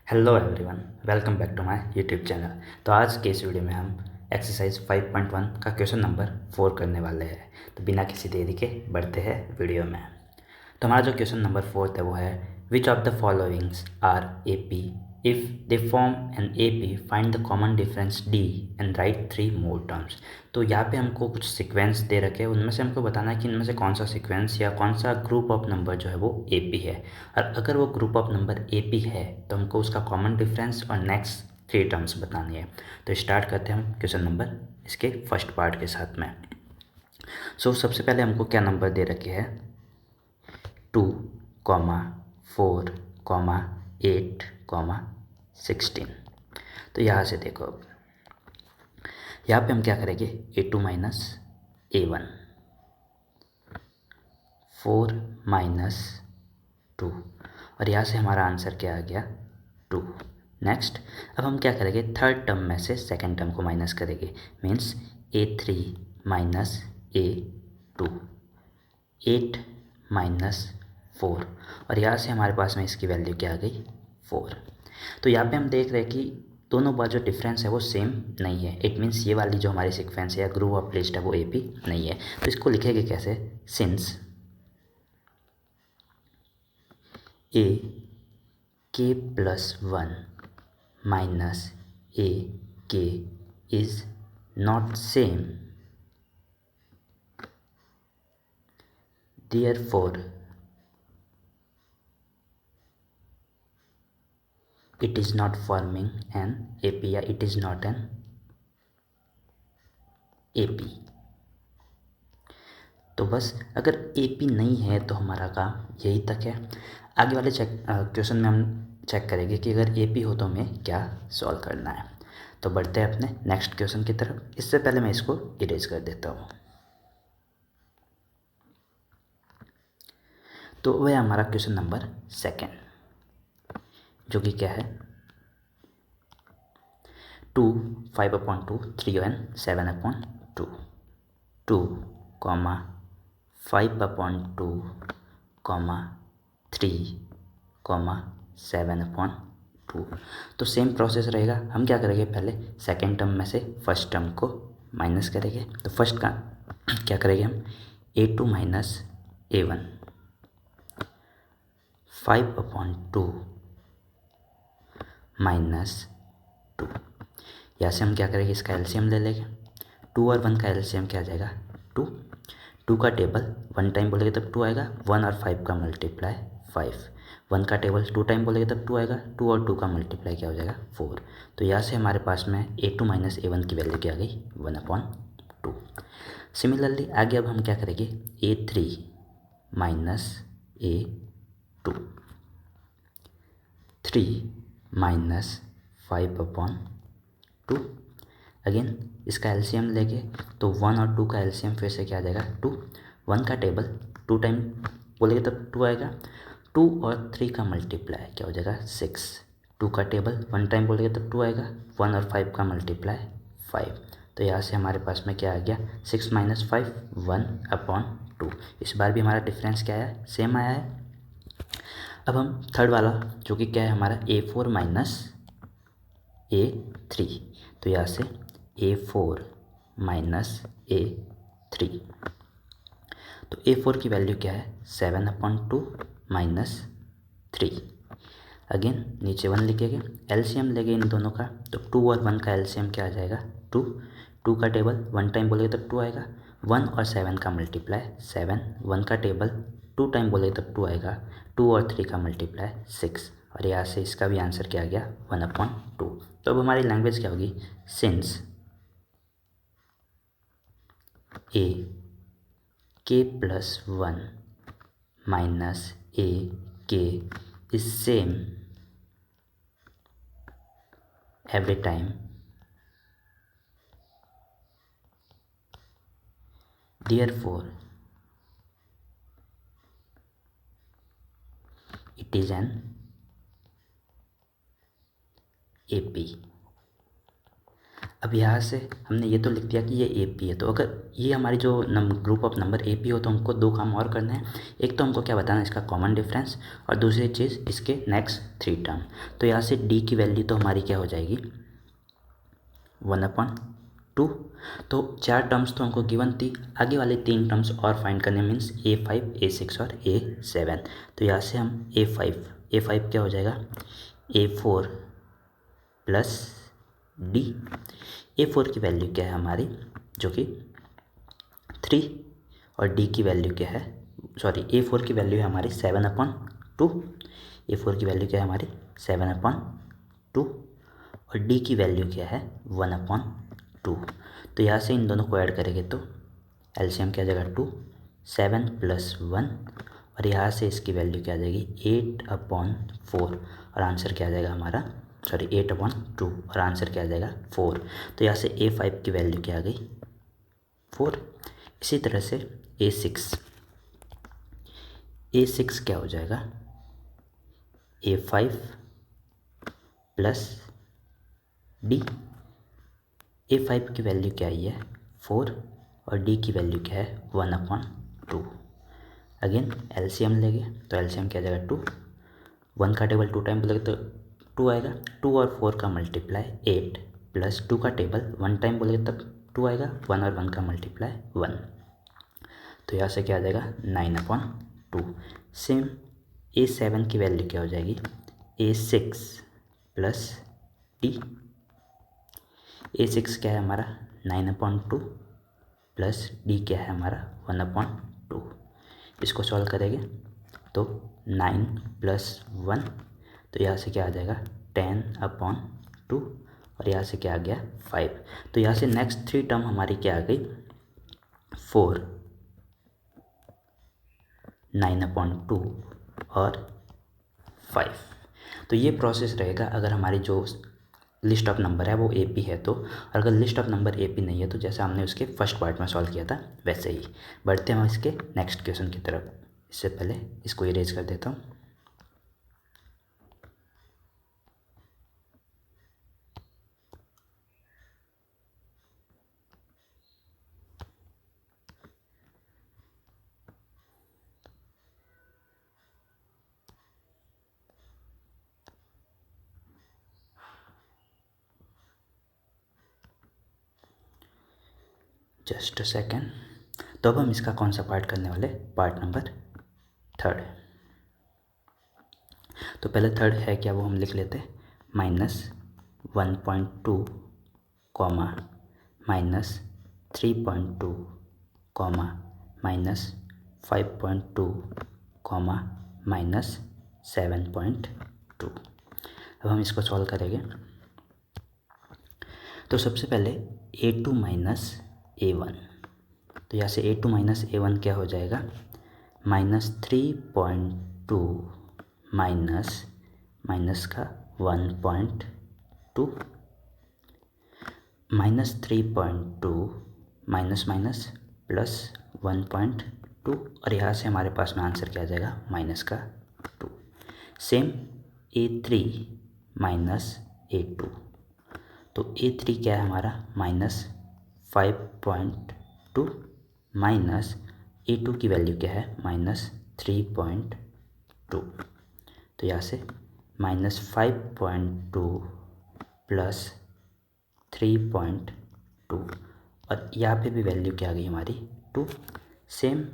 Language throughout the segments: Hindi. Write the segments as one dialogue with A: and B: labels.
A: Hello everyone, welcome back to my YouTube channel. तो आज के इस वीडियो में हम एक्सरसाइज 5.1 का क्वेश्चन नंबर 4 करने वाले हैं। तो बिना किसी देरी के बढ़ते हैं वीडियो में। तो हमारा जो क्वेश्चन नंबर 4 है वो है, which of the followings are A P, if they form an A P find the common difference d and write 3 more terms. तो यहाँ पे हमको कुछ सीक्वेंस दे रखे हैं, उनमें से हमको बताना है कि इनमें से कौन सा सीक्वेंस या कौन सा ग्रुप ऑफ नंबर जो है वो ए पी है। और अगर वो group of number A P है तो हमको उसका कॉमन डिफरेंस और नेक्स्ट 3 टर्म्स बतानी है। तो स्टार्ट करते हैं हम क्वेश्चन नंबर इसके फर्स्ट पार्ट के साथ में। सबसे पहले हमको क्या नंबर दे रखे हैं, 2, 4, 8, 16। तो यहाँ से देखो, अब यहाँ पे हम क्या करेंगे, A2 माइनस A1, 4 - 2, और यहाँ से हमारा आंसर क्या आ गया, 2। नेक्स्ट, अब हम क्या करेंगे, थर्ड टर्म में से सेकंड टर्म को माइनस करेंगे, मीन्स A3 माइनस A2, 8 - 4, और यहाँ से हमारे पास में इसकी वैल्यू क्या आ गई, 4। तो यहाँ पे हम देख रहे हैं कि दोनों बार जो डिफरेंस है वो सेम नहीं है। इट मीन्स ये वाली जो हमारी सीक्वेंस है या ग्रुप ऑफ लिस्ट है वो ए पी नहीं है। तो इसको लिखेंगे कैसे, since a k plus 1 minus a k is not same, therefore it is not forming an AP या it is not an AP। तो बस अगर AP नहीं है तो हमारा काम यही तक है। आगे वाले क्वेश्चन में हम चेक करेंगे कि अगर AP हो तो हमें क्या सॉल्व करना है। तो बढ़ते हैं अपने नेक्स्ट क्वेश्चन की तरफ। इससे पहले मैं इसको इरेज कर देता हूँ। तो वह हमारा क्वेश्चन नंबर सेकेंड, जो कि क्या है, 2, 5/2, 3 and 7/2, 2, 5/2, 3, 7/2। तो सेम प्रोसेस रहेगा। हम क्या करेंगे, पहले सेकेंड टर्म में से फर्स्ट टर्म को माइनस करेंगे। तो फर्स्ट का क्या करेंगे हम, A2 माइनस A1, 5/2 -2। यहाँ से हम क्या करेंगे, इसका एलसीएम ले लेंगे। 2 और 1 का एलसीएम क्या आ जाएगा, 2। 2 का टेबल 1 टाइम बोलेंगे तब 2 आएगा, 1 और 5 का मल्टीप्लाई 5। 1 का टेबल 2 टाइम बोलेंगे तब 2 आएगा, 2 और 2 का मल्टीप्लाई क्या हो जाएगा, 4। तो यहाँ से हमारे पास में A2 माइनस A1 की वैल्यू क्या आ गई, 1/2। सिमिलरली आगे अब हम क्या करेंगे, A3 माइनस A2, 3 - 5/2। अगेन इसका एलसीएम लेके, तो 1 और 2 का एलसीएम फिर से क्या आ जाएगा, 2। 1 का टेबल 2 टाइम बोलेंगे तब 2 आएगा, 2 और 3 का मल्टीप्लाई क्या हो जाएगा, 6। 2 का टेबल 1 टाइम बोलेंगे तब 2 आएगा, 1 और 5 का मल्टीप्लाई 5। तो यहाँ से हमारे पास में क्या आ गया, 6 - 5, 1/2। इस बार भी हमारा डिफरेंस क्या आया, सेम आया है। अब हम थर्ड वाला जो कि क्या है हमारा, A4 माइनस A3। तो यहाँ से A4 माइनस A3, तो A4 की वैल्यू क्या है, 7/2 -3। अगेन नीचे 1 लिखेंगे, एलसीएम लेंगे इन दोनों का, तो 2 और 1 का एलसीएम क्या आ जाएगा, 2। 2 का टेबल 1 टाइम बोलेंगे तब 2 आएगा, 1 और 7 का मल्टीप्लाई 7। 1 का टेबल 2 टाइम बोलेंगे तब 2 आएगा, 2 और 3 का मल्टीप्लाई 6, और यहाँ से इसका भी आंसर क्या आ गया, 1/2। तो अब हमारी लैंग्वेज क्या होगी, since a k plus 1 minus a k is same every time, therefore it is an AP। अब यहाँ से हमने ये तो लिख दिया कि ये ए पी है, तो अगर ये हमारी जो group of number A P हो तो हमको दो काम और करने हैं। एक तो हमको क्या बताना है इसका कॉमन डिफरेंस, और दूसरी चीज़ इसके नेक्स्ट 3 टर्म। तो यहाँ से डी की वैल्यू तो हमारी क्या हो जाएगी 1/2। तो 4 टर्म्स तो हमको गिवन थी, आगे वाले 3 टर्म्स और फाइंड करने मीन्स A5 A6 और A7। तो यहाँ से हम A5 क्या हो जाएगा A4 प्लस डी। A4 की वैल्यू क्या है हमारी जो कि 3, और डी की वैल्यू क्या है, सॉरी A4 की वैल्यू है हमारी 7/2। A4 की वैल्यू क्या है हमारी 7/2, और डी की वैल्यू क्या है 1/2। तो यहाँ से इन दोनों को ऐड करेंगे तो एलसीएम क्या आ जाएगा 2, 7 + 1, और यहाँ से इसकी वैल्यू क्या आ जाएगी 8/4, और आंसर क्या आ जाएगा हमारा, सॉरी 8/2, और आंसर क्या आ जाएगा 4। तो यहाँ से A5 की वैल्यू क्या आ गई 4। इसी तरह से A6 क्या हो जाएगा A5 प्लस डी। A5 की वैल्यू क्या आई है 4, और डी की वैल्यू क्या है 1/2। अगेन एलसीएम लेंगे तो एलसीएम क्या आ जाएगा 2, 1 का टेबल 2 टाइम बोलेंगे तो 2 आएगा, 2 और 4 का मल्टीप्लाई 8, प्लस 2 का टेबल 1 टाइम बोलेंगे तब 2 आएगा, 1 और 1 का मल्टीप्लाई 1। तो यहाँ से क्या आ जाएगा 9/2। सेम A7 की वैल्यू क्या हो जाएगी A6 प्लस डी। A6 क्या है हमारा 9/2 प्लस डी क्या है हमारा 1/2। इसको सॉल्व करेंगे तो 9 + 1, तो यहाँ से क्या आ जाएगा 10/2, और यहाँ से क्या आ गया 5। तो यहाँ से नेक्स्ट 3 टर्म हमारी क्या आ गई 4, 9/2 और 5। तो ये प्रोसेस रहेगा अगर हमारी जो लिस्ट ऑफ नंबर है वो ए पी है तो, और अगर list of number A P नहीं है तो जैसे हमने उसके फर्स्ट पार्ट में सॉल्व किया था वैसे ही। बढ़ते हैं हम इसके नेक्स्ट क्वेश्चन की तरफ। इससे पहले इसको इरेज कर देता हूँ। Just a second. तो अब हम इसका कौन सा पार्ट करने वाले, पार्ट नंबर 3। तो पहले 3 है क्या वो हम लिख लेते हैं, -1.2, -3.2, -5.2, -7.2। अब हम इसको सॉल्व करेंगे तो सबसे पहले A2 - A1, तो यहाँ से A2 - A1 क्या हो जाएगा -3.2 माइनस का 1.2, -3.2 माइनस प्लस 1.2, और यहाँ से हमारे पास में आंसर क्या आ जाएगा -2। सेम A3 - A2, तो A3 क्या है हमारा -5.2, माइनस A2 की वैल्यू क्या है -3.2। तो यहाँ से -5.2 प्लस 3.2, और यहाँ पे भी वैल्यू क्या आ गई हमारी 2। सेम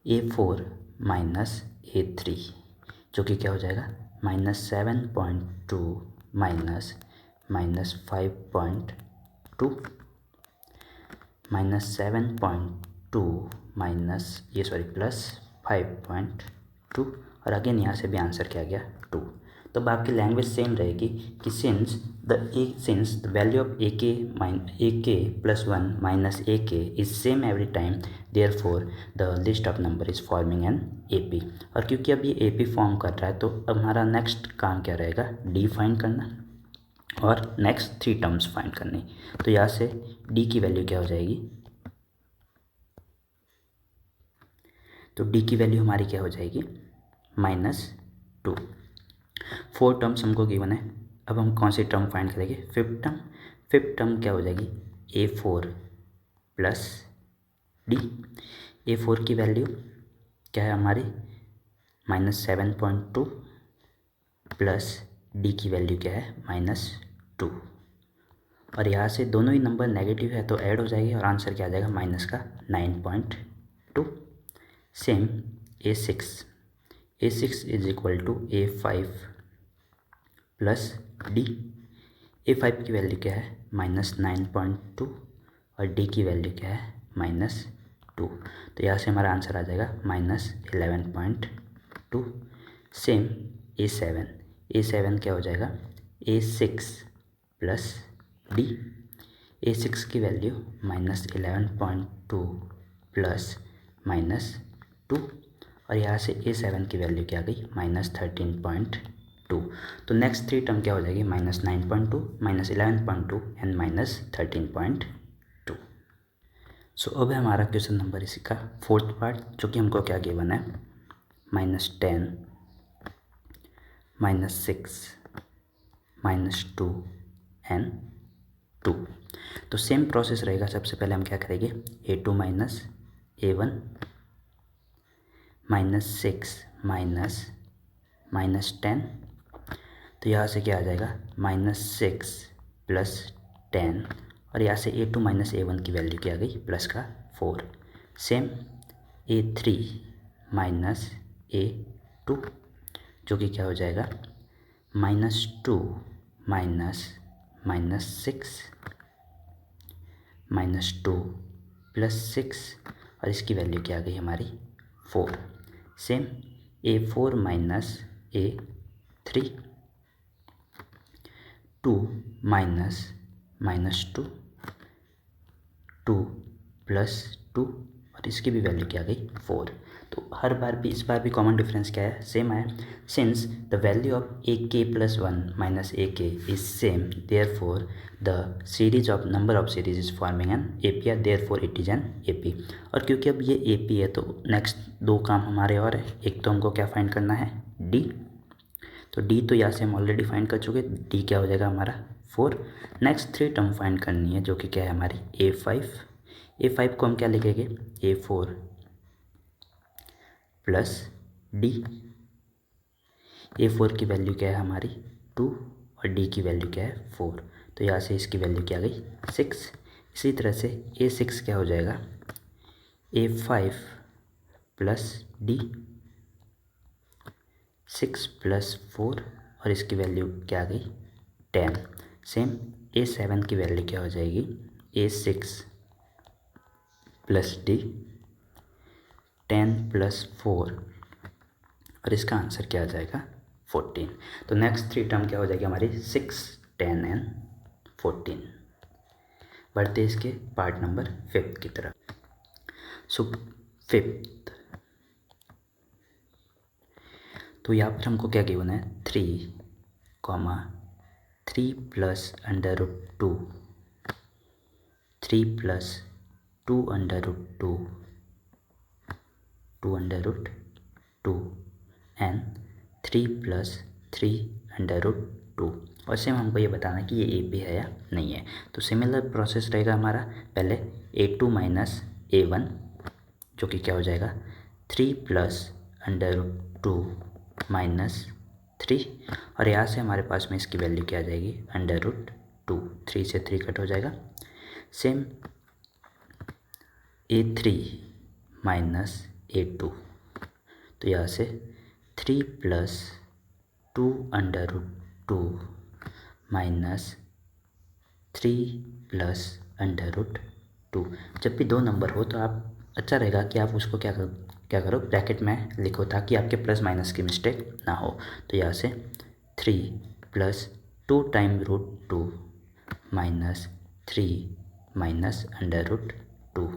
A: A4 - A3 जो कि क्या हो जाएगा -7.2 माइनस -5.2 -7.2 माइनस ये सॉरी प्लस 5.2, और अगेन यहाँ से भी आंसर क्या आ गया 2। तो अब आपकी लैंग्वेज सेम रहेगी कि since the value of a k +1 minus a k is same every time, therefore the list of number is forming an A P. और क्योंकि अब ये ए पी फॉर्म कर रहा है तो अब हमारा नेक्स्ट काम क्या रहेगा डी फाइंड करना और नेक्स्ट 3 टर्म्स फाइंड करनी। तो यहाँ से डी की वैल्यू क्या हो जाएगी, तो डी की वैल्यू हमारी क्या हो जाएगी -2। 4 टर्म्स हमको गिवन है, अब हम कौन सी टर्म फाइंड करेंगे, फिफ्थ टर्म क्या हो जाएगी, A4 प्लस डी। A4 की वैल्यू क्या है हमारी, -7.2 प्लस डी की वैल्यू क्या है, -2। और यहाँ से दोनों ही नंबर नेगेटिव है तो ऐड हो जाएगी और आंसर क्या आ जाएगा, माइनस का 9.2। Same A6 is equal to A5 plus d. A5 की वैल्यू क्या है, -9.2 और डी की वैल्यू क्या है, -2। तो यहाँ से हमारा आंसर आ जाएगा -11.2। सेम A7 क्या हो जाएगा, A6 प्लस डी। A6 की वैल्यू -11.2 प्लस -2 और यहाँ से A7 की वैल्यू क्या आ गई, -13.2। तो नेक्स्ट थ्री टर्म क्या हो जाएगी, -9.2, -11.2 एंड -13.2। सो अब है हमारा क्वेश्चन नंबर इसी का फोर्थ पार्ट, जो कि हमको क्या गिवन है, -10, -6, -2 एंड 2। तो सेम प्रोसेस रहेगा। सबसे पहले हम क्या करेंगे, A2 माइनस A1 -6 -10। तो यहाँ से क्या आ जाएगा, -6 प्लस 10 और यहाँ से A2 माइनस A1 की वैल्यू क्या आ गई, प्लस का 4। सेम A3 माइनस A2 जो कि क्या हो जाएगा, -2 -6 -2 प्लस 6 और इसकी वैल्यू क्या आ गई हमारी, 4। Same A4 minus A3 2 -2 2 plus 2 और इसकी भी वैल्यू क्या आ गई, 4। तो हर बार भी इस बार भी कॉमन डिफरेंस क्या है, सेम है। Since the value of AK plus 1 minus AK is same, therefore the series of number of series is forming N AP, therefore it is N AP। और क्योंकि अब ये AP है तो नेक्स्ट दो काम हमारे और है। एक तो हमको क्या फाइंड करना है, D। तो D तो यहाँ से हम ऑलरेडी फाइंड कर चुके, D क्या हो जाएगा हमारा 4। नेक्स्ट थ्री टर्म फाइंड करनी है जो कि क्या है हमारी A5 को हम क्या लिखेंगे, A4 प्लस डी। A4 की वैल्यू क्या है हमारी 2 और डी की वैल्यू क्या है 4। तो यहाँ से इसकी वैल्यू क्या आ गई, 6। इसी तरह से A6 क्या हो जाएगा, A5 प्लस डी 6 प्लस 4 और इसकी वैल्यू क्या आ गई, 10। सेम A7 की वैल्यू क्या हो जाएगी, A6 प्लस डी 10 प्लस 4 और इसका आंसर क्या आ जाएगा, 14। तो नेक्स्ट थ्री टर्म क्या हो जाएगी हमारी, 6, 10 एंड 14। बढ़ते इसके पार्ट नंबर 5 की तरफ। सो 5th, तो यहाँ पर हमको क्या गिवन है, 3 प्लस √2 3 प्लस 2 √2 एंड 3 प्लस 3 √2। और सेम हमको ये बताना कि ये AP है या नहीं है। तो सिमिलर प्रोसेस रहेगा हमारा, पहले A2 माइनस A1 जो कि क्या हो जाएगा, 3 प्लस √2 माइनस 3 और यहाँ से हमारे पास में इसकी वैल्यू क्या आ जाएगी, √2। 3 से 3 कट हो जाएगा। सेम A3 माइनस A2, तो यहाँ से 3 प्लस 2 √2 माइनस 3 प्लस √2। जब भी दो नंबर हो तो आप अच्छा रहेगा कि आप उसको क्या करो ब्रैकेट में लिखो, ताकि आपके प्लस माइनस की मिस्टेक ना हो। तो यहाँ से 3 प्लस 2 टाइम √2 माइनस 3 माइनस √2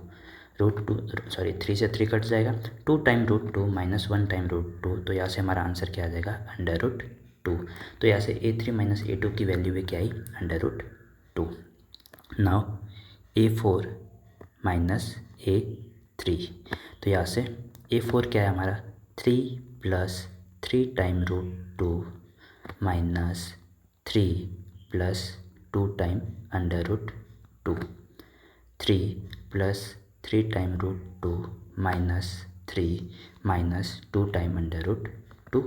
A: 3 से 3 कट जाएगा, 2 टाइम √2 माइनस 1 टाइम √2। तो यहाँ से हमारा आंसर क्या आ जाएगा, √2। तो यहाँ से A3 माइनस A2 की वैल्यू भी क्या आई, √2। नाउ A4 माइनस A3, तो यहाँ से A4 क्या है हमारा, 3 plus 3 time √2 minus 3 plus 2 time under root 2, 3 plus 3 time root 2 minus 3 minus 2 time under root 2,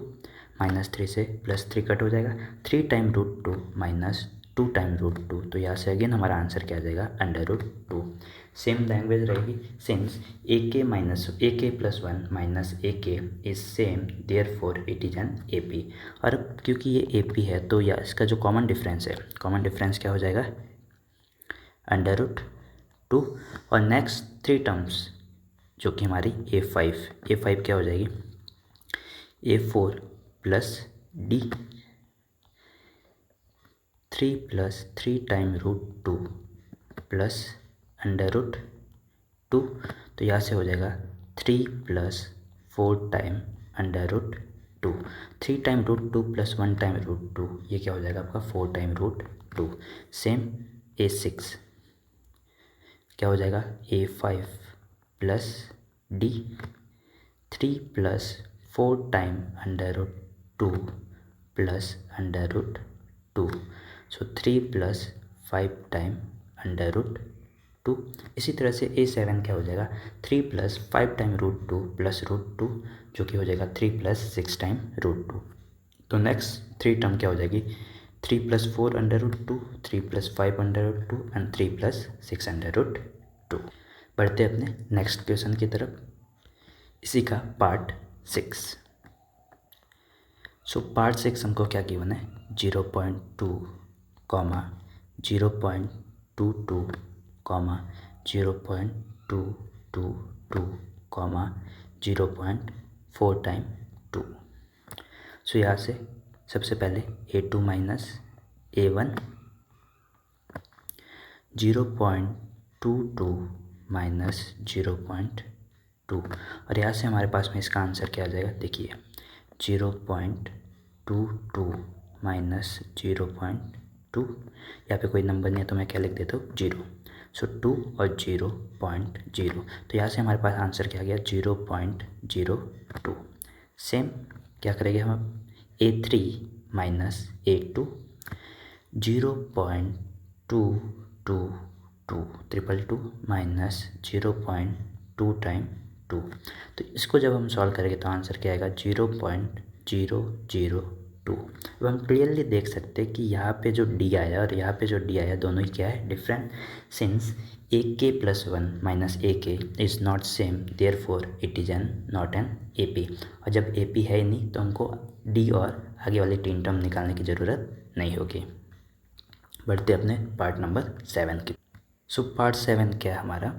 A: minus 3 से प्लस 3 कट हो जाएगा, 3 time root 2 minus 2 time root 2, तो यहाँ से अगेन हमारा आंसर क्या आ जाएगा अंडर रूट 2। सेम लैंग्वेज रहेगी since a k plus 1 minus a k is same therefore it is an A P. और क्योंकि ये ए पी है तो या इसका जो कॉमन डिफरेंस है, कॉमन डिफरेंस क्या हो जाएगा अंडर रूट 2। और नेक्स्ट 3 टर्म्स जो कि हमारी ए फाइव क्या हो जाएगी A4 plus d, 3 plus 3 time root 2 plus under root 2, तो यहाँ से हो जाएगा 3 plus 4 time under root 2, 3 time root 2 plus 1 time root 2, ये क्या हो जाएगा आपका 4 टाइम रूट 2। सेम A6 क्या हो जाएगा A5 plus d, 3 plus 4 time under root 2 plus under root 2, so 3 plus 5 time under root 2। इसी तरह से A7 क्या हो जाएगा 3 plus 5 time root 2 plus root 2, जो कि हो जाएगा 3 प्लस 6 टाइम रूट 2। तो नेक्स्ट 3 टर्म क्या हो जाएगी 3 plus 4 under root 2, 3 plus 5 under root 2 and 3 plus 6 under root 2। बढ़ते अपने नेक्स्ट क्वेश्चन की तरफ, इसी का पार्ट 6। सो पार्ट 6 हमको क्या गिवन है 0.2 कॉमा 0.22 कॉमा 0.222 कॉमा 0.4 टाइम 2। सो यहाँ से सबसे पहले A2 माइनस A1 0.22 माइनस 0.2, और यहाँ से हमारे पास में इसका आंसर क्या आ जाएगा देखिए 0.22 माइनस 0.2, यहाँ पे कोई नंबर नहीं है तो मैं क्या लिख देता हूँ 0, सो 2 और 0.0, तो यहाँ से हमारे पास आंसर क्या आ गया 0.02। सेम क्या करेंगे हम A3 minus A2 0.222 minus 0.2 time 2, तो इसको जब हम सॉल्व करेंगे तो आंसर क्या आएगा 0.002। अब हम क्लियरली देख सकते हैं कि यहाँ पे जो डी आया और यहाँ पे जो डी आया दोनों ही क्या है different, since a k plus 1 minus a k is not same therefore it is an not an A P, और जब ए पी है ही नहीं तो हमको डी और आगे वाले 3 टर्म निकालने की ज़रूरत नहीं होगी। बढ़ते अपने पार्ट नंबर 7 की। सो पार्ट 7 क्या है हमारा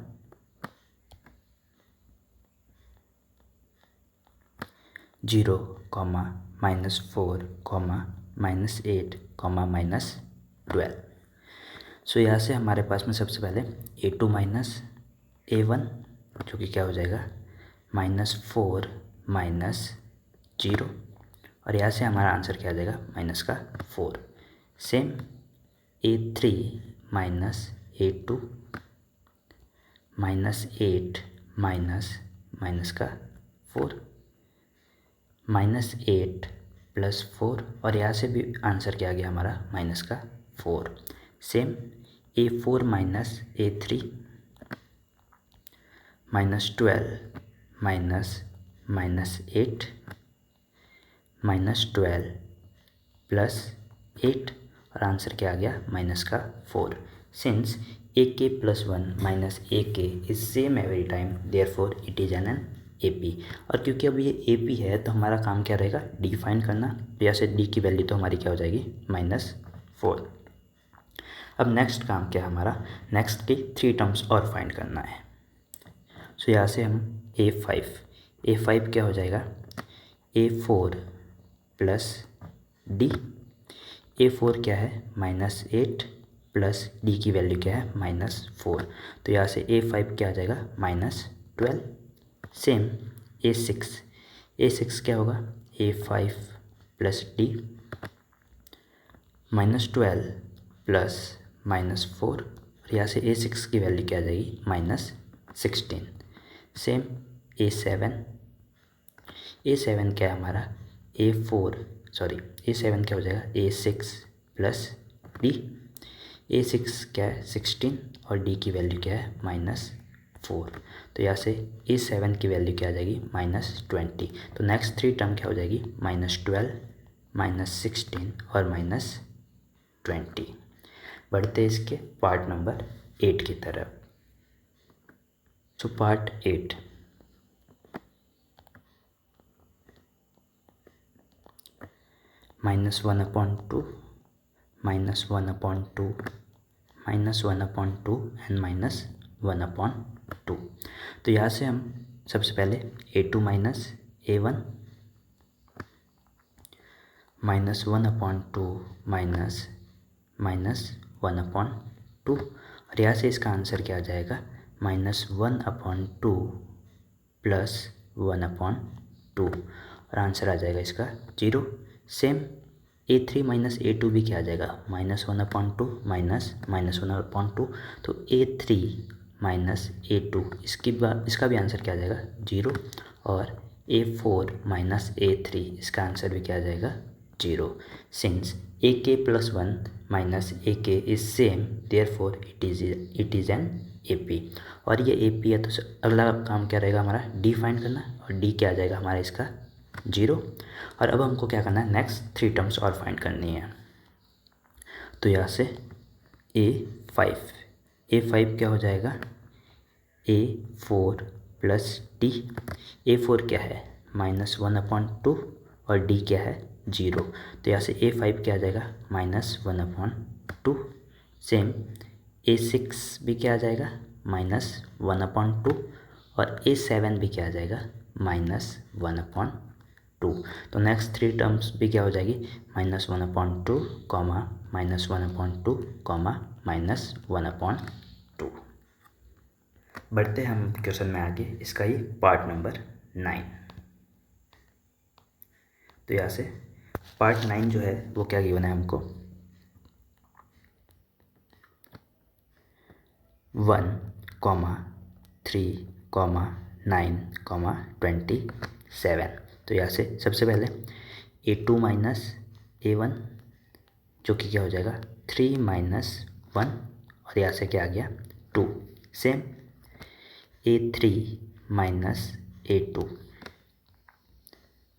A: 0 कॉमा -4 कॉमा -8 कॉमा -12। सो यहाँ से हमारे पास में सबसे पहले A2 माइनस A1 जो कि क्या हो जाएगा -4 माइनस 0, और यहाँ से हमारा आंसर क्या आ जाएगा माइनस का 4। Same A3 minus A2 -8 minus का 4 -8 प्लस 4, और यहाँ से भी आंसर क्या आ गया हमारा माइनस का 4। Same A4 minus A3 -12 -8 -12 plus 8, और आंसर क्या आ गया माइनस का 4। Since a k plus 1 minus a k is same every time therefore it is an A P, और क्योंकि अब ये ए पी है तो हमारा काम क्या रहेगा डी फाइंड करना, तो यहाँ से डी की वैल्यू तो हमारी क्या हो जाएगी -4। अब नेक्स्ट काम क्या है हमारा, नेक्स्ट की 3 टर्म्स और फाइंड करना है। सो यहाँ से हम A5 क्या हो जाएगा A4 प्लस डी, A4 क्या है -8 प्लस डी की वैल्यू क्या है -4, तो यहाँ से A5 क्या आ जाएगा -12। सेम A6 क्या होगा A5 प्लस डी -12 प्लस -4, और यहाँ से A6 की वैल्यू क्या आ जाएगी -16। सेम A7 क्या है हमारा A7 क्या हो जाएगा A6 प्लस डी। A6 क्या है 16 और डी की वैल्यू क्या है -4। तो यहाँ से A7 की वैल्यू क्या आ जाएगी -20। तो नेक्स्ट 3 टर्म क्या हो जाएगी -12, -16 और -20। बढ़ते इसके पार्ट नंबर 8 की तरफ। So part 8, -1/2, -1/2, -1/2 and -1/2। तो यहाँ से हम सबसे पहले A2 माइनस A1 -1/2 -1/2, और यहाँ से इसका आंसर क्या आ जाएगा -1/2 प्लस 1/2, और आंसर आ जाएगा इसका 0। सेम A3 माइनस A2 भी क्या आ जाएगा -1/2 -1/2। तो A3 माइनस A2 इसका भी आंसर क्या आ जाएगा 0, और A4 माइनस A3 इसका आंसर भी क्या आ जाएगा 0। Since AK plus 1 minus AK is same therefore it is N AP। और ये AP है तो अगला काम क्या रहेगा हमारा D फाइंड करना, और D क्या आ जाएगा हमारा इसका 0। और अब हमको क्या करना है नेक्स्ट 3 टर्म्स और फाइंड करनी है। तो यहाँ से A5 क्या हो जाएगा A4 प्लस D। A4 क्या है -1/2 और D क्या है 0। तो यहाँ से A5 क्या आ जाएगा -1/2। सेम A6 भी क्या आ जाएगा -1/2, और A7 भी क्या आ जाएगा -1/2। तो नेक्स्ट 3 टर्म्स भी क्या हो जाएगी -1/2, -1/2, -1/2। बढ़ते हम क्वेश्चन में आगे, इसका ही पार्ट नंबर 9। तो यहाँ से पार्ट 9 जो है वो क्या गिवन है हमको 1, 3, 9, 27। तो यहाँ से सबसे पहले A2 माइनस A1 जो कि क्या हो जाएगा 3 - 1, और यहाँ से क्या आ गया 2। सेम A3 माइनस A2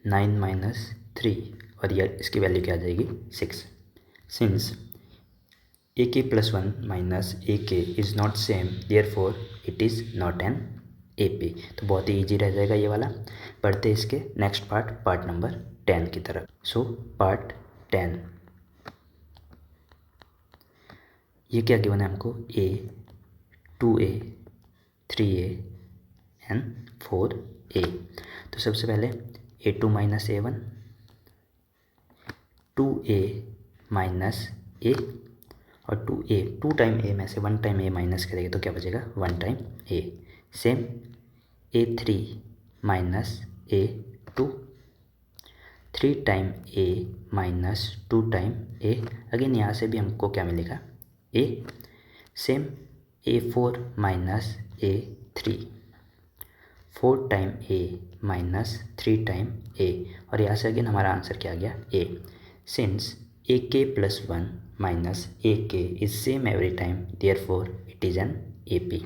A: 9 - 3, और यह इसकी वैल्यू क्या आ जाएगी 6। Since AK plus 1 minus AK is not same therefore it is not N AP। तो बहुत ही ईजी रह जाएगा ये वाला। बढ़ते इसके नेक्स्ट पार्ट नंबर 10 की तरफ। सो पार्ट 10, ये क्या गिवन है हमको A, 2A, 3A and 4A। तो सबसे पहले A2 minus A1, 2A minus A, और 2A 2 टाइम A में से 1 टाइम A माइनस करेंगे तो क्या बचेगा 1 time A। Same A3 minus A2, 3 time A minus 2 time A। Again यहाँ से भी हमको क्या मिलेगा A। Same A4 minus A3, 4 time A minus 3 time A, और यहाँ से अगेन हमारा आंसर क्या आ गया A। Since AK plus 1 minus AK is same every time therefore it is N AP।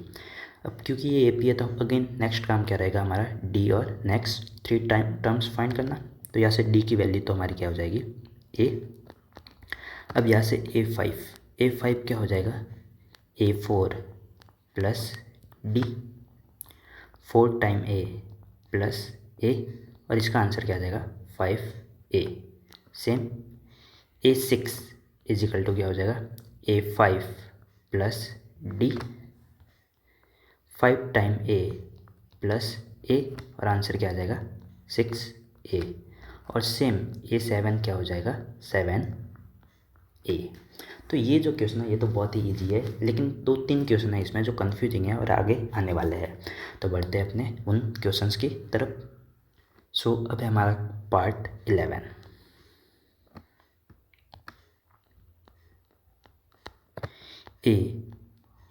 A: अब क्योंकि ये AP है तो अगेन नेक्स्ट काम क्या रहेगा हमारा D और नेक्स्ट 3 टर्म्स फाइंड करना। तो यहाँ से D की वैल्यू तो हमारी क्या हो जाएगी A। अब यहाँ से A5 क्या हो जाएगा A4 plus D, 4 time A plus A, और इसका आंसर क्या आ जाएगा 5A। Same A6 is equal to क्या हो जाएगा A5 plus D, 5 time A plus A, और आंसर क्या आ जाएगा 6A। और सेम A7 क्या हो जाएगा 7A। तो ये जो क्वेश्चन है ये तो बहुत ही इजी है, लेकिन 2-3 क्वेश्चन है इसमें जो कंफ्यूजिंग है और आगे आने वाले हैं। तो बढ़ते हैं अपने उन क्वेश्चंस की तरफ। सो अब है हमारा part 11।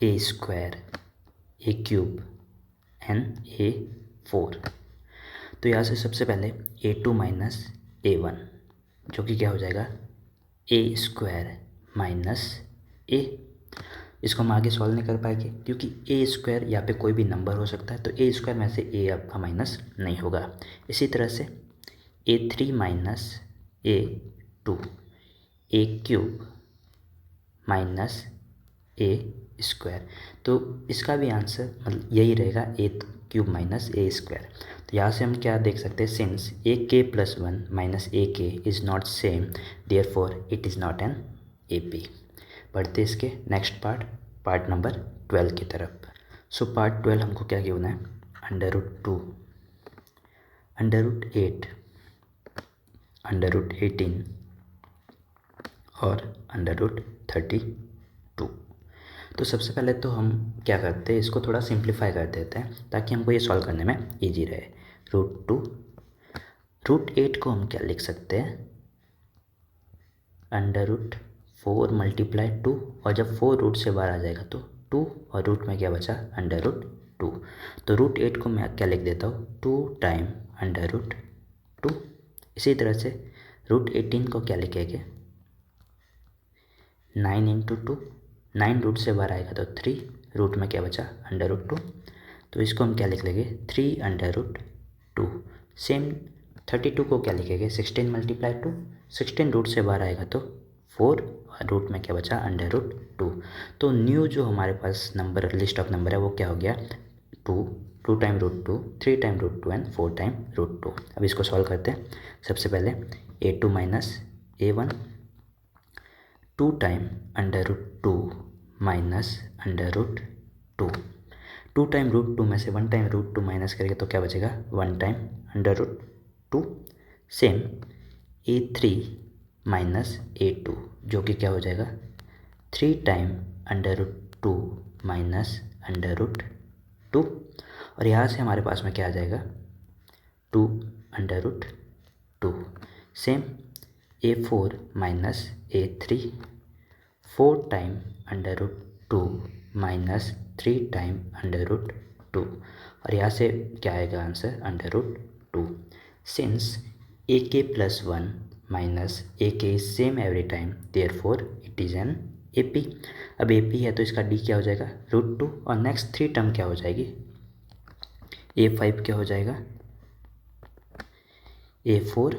A: A square A³ and A4। तो यहाँ से सबसे पहले A2 माइनस A1 जो कि क्या हो जाएगा A स्क्वायर माइनस ए। इसको हम आगे सॉल्व नहीं कर पाएंगे क्योंकि ए स्क्वायर यहाँ पे कोई भी नंबर हो सकता है, तो ए स्क्वायर में से ए आपका माइनस नहीं होगा। इसी तरह से A3 माइनस A2, ए क्यूब माइनस ए स्क्वायर। तो इसका भी आंसर मतलब यही रहेगा, ए क्यूब माइनस ए स्क्वायर। तो यहाँ से हम क्या देख सकते हैं, since a k plus one minus a k is not same therefore it is not an A P. पढ़ते इसके नेक्स्ट पार्ट नंबर 12 की तरफ। सो पार्ट 12 हमको क्या गिवन है, √2, √8, √18 और √32। तो सबसे पहले तो हम क्या करते हैं, इसको थोड़ा सिंप्लीफाई कर देते हैं ताकि हमको ये सॉल्व करने में इजी रहे। √2, √8 को हम क्या लिख सकते हैं, √4 मल्टीप्लाई 2, और जब 4 रूट से बाहर आ जाएगा तो 2 और रूट में क्या बचा, √2। तो √8 को मैं क्या लिख देता हूँ, 2 टाइम √2। इसी तरह से √18 को क्या लिखेंगे, 9 इंटू 2, 9 रूट से बाहर आएगा तो 3, रूट में क्या बचा, √2। तो इसको हम क्या लिख लेंगे, 3√2। सेम 32 को क्या लिखेंगे, 16 मल्टीप्लाई 2, 16 रूट से बाहर आएगा तो 4 और रूट में क्या बचा, √2। तो न्यू जो हमारे पास नंबर लिस्ट ऑफ नंबर है वो क्या हो गया, 2 टाइम √2, 3 टाइम √2 एंड 4 टाइम √2। अब इसको सॉल्व करते हैं। सबसे पहले A2 minus A1, 2 time √2 minus √2, 2 time √2 में से 1 टाइम √2 माइनस करेंगे तो क्या बचेगा, 1 time √2। Same A3 minus A2 जो कि क्या हो जाएगा, 3 टाइम √2 माइनस √2, और यहाँ से हमारे पास में क्या आ जाएगा, 2√2। Same A4 minus A3, 4 time √2 minus 3 time √2, और यहाँ से क्या आएगा answer, √2। Since a k plus 1 minus a k is same every time therefore it is an A P. अब ए पी है तो इसका डी क्या हो जाएगा, √2, और नेक्स्ट 3 टर्म क्या हो जाएगी, A5 क्या हो जाएगा, A4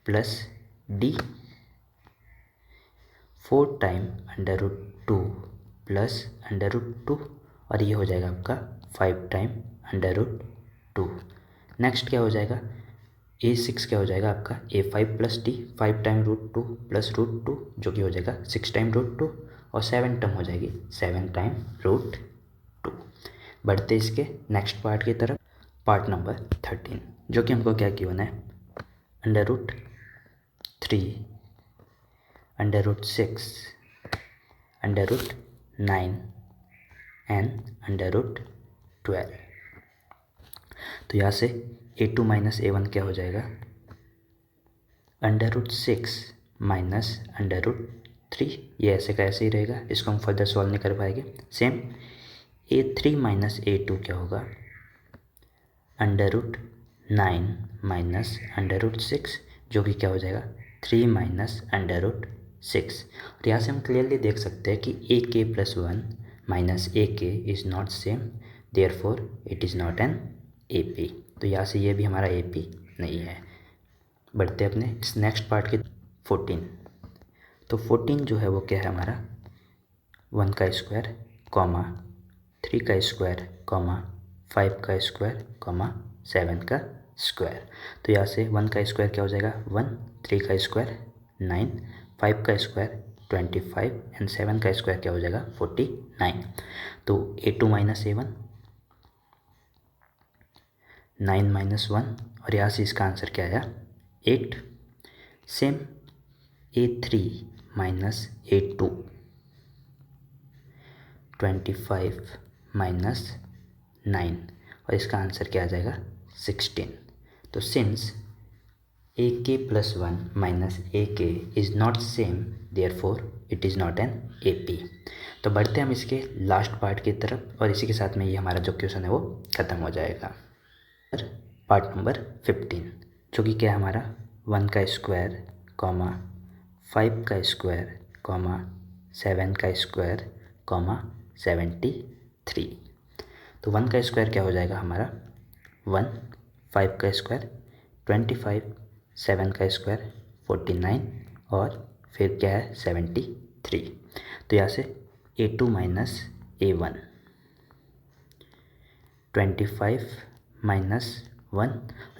A: plus D, 4 time √2 plus √2, और ये हो जाएगा आपका 5 टाइम √2। नेक्स्ट क्या हो जाएगा, A6 क्या हो जाएगा आपका, A5 plus D, 5 time √2 plus √2 जो कि हो जाएगा 6 टाइम √2, और 7 टर्म हो जाएगी 7 टाइम √2। बढ़ते इसके नेक्स्ट पार्ट की तरफ, पार्ट नंबर 13, जो कि हमको क्या गिवन है, √3, √6, √9 एंड √12। तो यहाँ से A2 माइनस A1 क्या हो जाएगा, √6 माइनस √3, ये ऐसे का ऐसे ही रहेगा, इसको हम फर्दर सॉल्व नहीं कर पाएंगे। सेम A3 माइनस A2 क्या होगा, √9 माइनस √6 जो कि क्या हो जाएगा, 3 माइनस √6। और यहाँ से हम क्लियरली देख सकते हैं कि ए k plus 1 minus a k is not same therefore it is not an A P. तो यहाँ से ये भी हमारा ए पी नहीं है। बढ़ते अपने इस नेक्स्ट पार्ट के 14। तो 14 जो है वो क्या है हमारा, 1 का स्क्वायर कॉमा 3 का स्क्वायर कॉमा 5 का स्क्वायर कॉमा 7 का स्क्वायर। तो यहाँ से 1 का स्क्वायर क्या हो जाएगा, 1, 3 का स्क्वायर 9, 5 का स्क्वायर 25 एंड 7 का स्क्वायर क्या हो जाएगा, 49। तो A2 माइनस A1, 9 माइनस 1, और यहाँ से इसका आंसर क्या आया, 8। Same A3 minus A2, 25 minus 9, और इसका आंसर क्या आ जाएगा, 16। तो since a k plus 1 minus a k is not same therefore it is not an A P. तो बढ़ते हम इसके लास्ट पार्ट की तरफ, और इसी के साथ में ये हमारा जो क्वेश्चन है वो ख़त्म हो जाएगा। पार्ट नंबर 15, जो कि क्या है हमारा, 1 का स्क्वायर कॉमा 5 का स्क्वायर कॉमा 7 का स्क्वायर कॉमा 73। तो 1 का स्क्वायर क्या हो जाएगा हमारा 1, 5 का स्क्वायर 25, 7 का स्क्वायर 49 और फिर क्या है 73। तो यहाँ से A2 माइनस A1, 25 माइनस 1,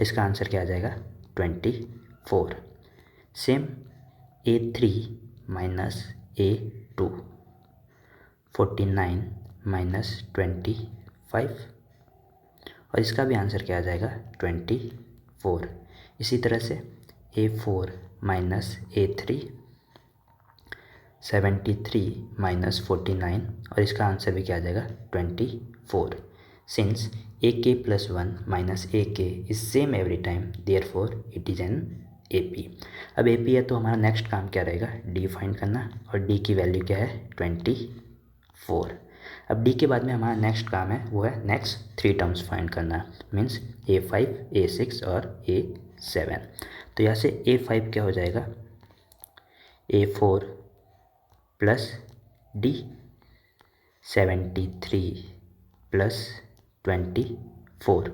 A: इसका आंसर क्या आ जाएगा 24। Same A3 minus A2, 49 minus 25 और इसका भी आंसर क्या आ जाएगा 24। इसी तरह से A4 माइनस A3, 73 माइनस 49 और इसका आंसर भी क्या आ जाएगा 24। Since AK plus 1 minus AK is same every time, therefore it is N AP। अब AP है तो हमारा नेक्स्ट काम क्या रहेगा D फाइंड करना, और D की वैल्यू क्या है 24। अब D के बाद में हमारा नेक्स्ट काम है वो है नेक्स्ट 3 टर्म्स फाइंड करना, मीन्स A5, A6 और A7। तो यहाँ से A5 क्या हो जाएगा A4 प्लस D, 73 प्लस 24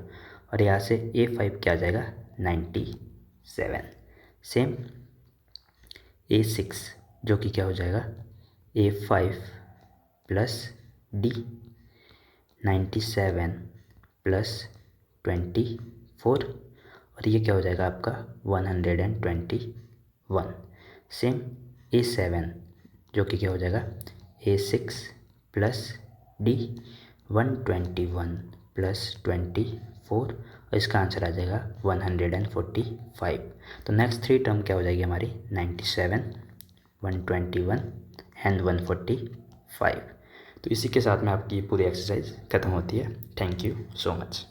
A: और यहाँ से A5 क्या आ जाएगा 97। सेम A6 जो कि क्या हो जाएगा A5 प्लस D, 97 प्लस 24 और ये क्या हो जाएगा आपका 121। सेम A7 जो कि क्या हो जाएगा A6 प्लस D, 121 प्लस 24 और इसका आंसर आ जाएगा 145। तो नेक्स्ट 3 टर्म क्या हो जाएगी हमारी 97, 121 एंड 145। तो इसी के साथ में आपकी पूरी एक्सरसाइज खत्म होती है। Thank you so much.